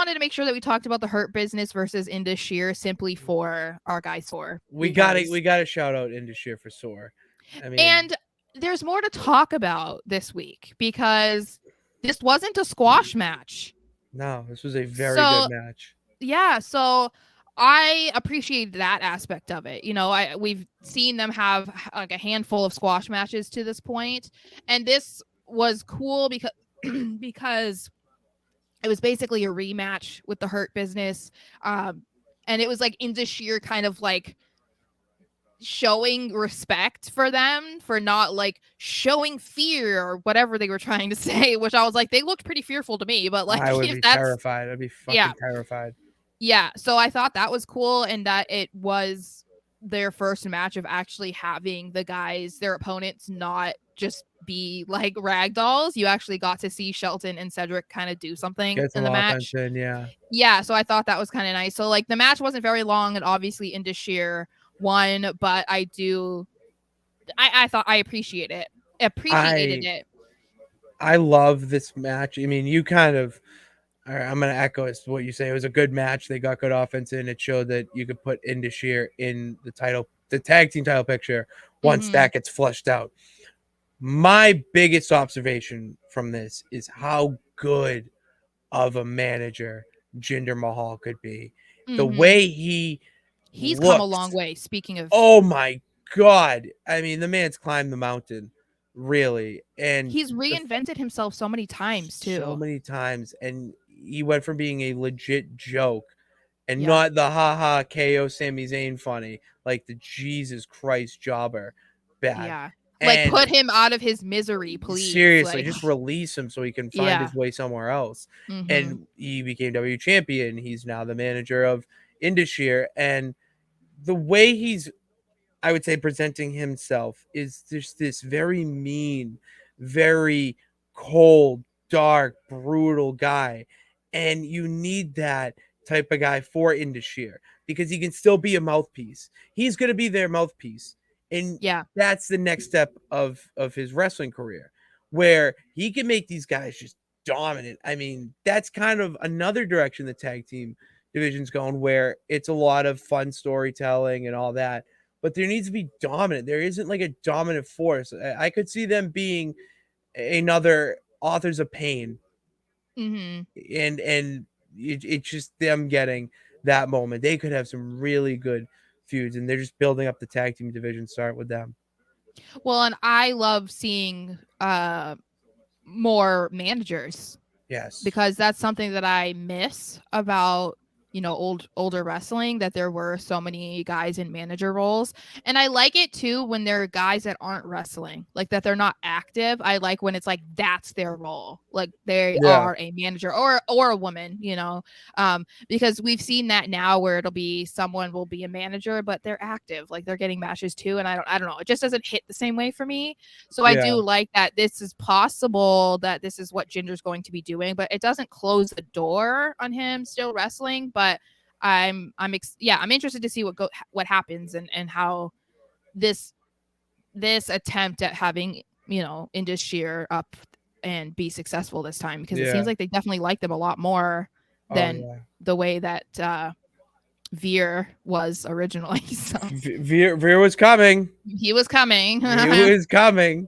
wanted to make sure that we talked about the Hurt Business versus Indus Sher simply for our guy Sore. We gotta shout out Indus Sher for Sore. I mean, And there's more to talk about this week because this wasn't a squash match. no, this was a very So good match. yeah, so I appreciate that aspect of it. We've seen them have like a handful of squash matches to this point, and this was cool because because it was basically a rematch with the Hurt Business, and it was like Indus Sher kind of like showing respect for them for not like showing fear or whatever they were trying to say, which I was like, they looked pretty fearful to me, but like I would if be that's terrified. I'd be yeah, fucking terrified. yeah. So I thought that was cool, and that it was their first match of actually having the guys, their opponents, not just be like rag dolls. You actually got to see Shelton and Cedric kind of do something Get in some the offense match. in, yeah. Yeah, so I thought that was kind of nice. So like the match wasn't very long, and obviously Indus Sher won, but I thought I appreciated it. I love this match. I mean, you kind of. All right, I'm going to echo what you say. It was a good match. They got good offense in. It showed that you could put Indus Sher in the tag team title picture once Mm-hmm. that gets flushed out. My biggest observation from this is how good of a manager Jinder Mahal could be. The Mm-hmm. way he He's come a long looks. way. Speaking of, Oh my God. I mean, the man's climbed the mountain, really. And he's the reinvented himself so many times so too. many times. And he went from being a legit joke and Yeah. not the haha KO Sami Zayn funny, like the Jesus Christ jobber bad. Yeah. Like And put him out of his misery, please. seriously, Like just release him so he can find yeah. his way somewhere else. Mm-hmm. And he became W champion. He's now the manager of Indus Sher. And the way he's, I would say, presenting himself is just this very mean, very cold, dark, brutal guy. And you need that type of guy for Indus Sher because he can still be a mouthpiece. He's going to be their mouthpiece. And Yeah. that's the next step of his wrestling career where he can make these guys just dominant. I mean, that's kind of another direction the tag team division's going where it's a lot of fun storytelling and all that, but there needs to be dominant. There isn't like a dominant force. I could see them being another Authors of Pain, Mm-hmm. and it's just them getting that moment. They could have some really good feuds, and they're just building up the tag team division. Start with them. Well, and I love seeing more managers Yes. because that's something that I miss about older wrestling, that there were so many guys in manager roles. And I like it too when there are guys that aren't wrestling, like that they're not active. I like when it's like that's their role, like they Yeah. are a manager or a woman, because we've seen that now where it'll be someone will be a manager but they're active, like they're getting matches too, and I don't know, it just doesn't hit the same way for me. So I Yeah. do like that this is possible, that this is what Jinder's going to be doing, but it doesn't close the door on him still wrestling. But I'm interested to see what happens, and how this attempt at having Indus Sher up and be successful this time, because it seems Yeah. like they definitely like them a lot more Oh than yeah. the way that Veer was originally. So Veer was coming. he was coming. He was coming.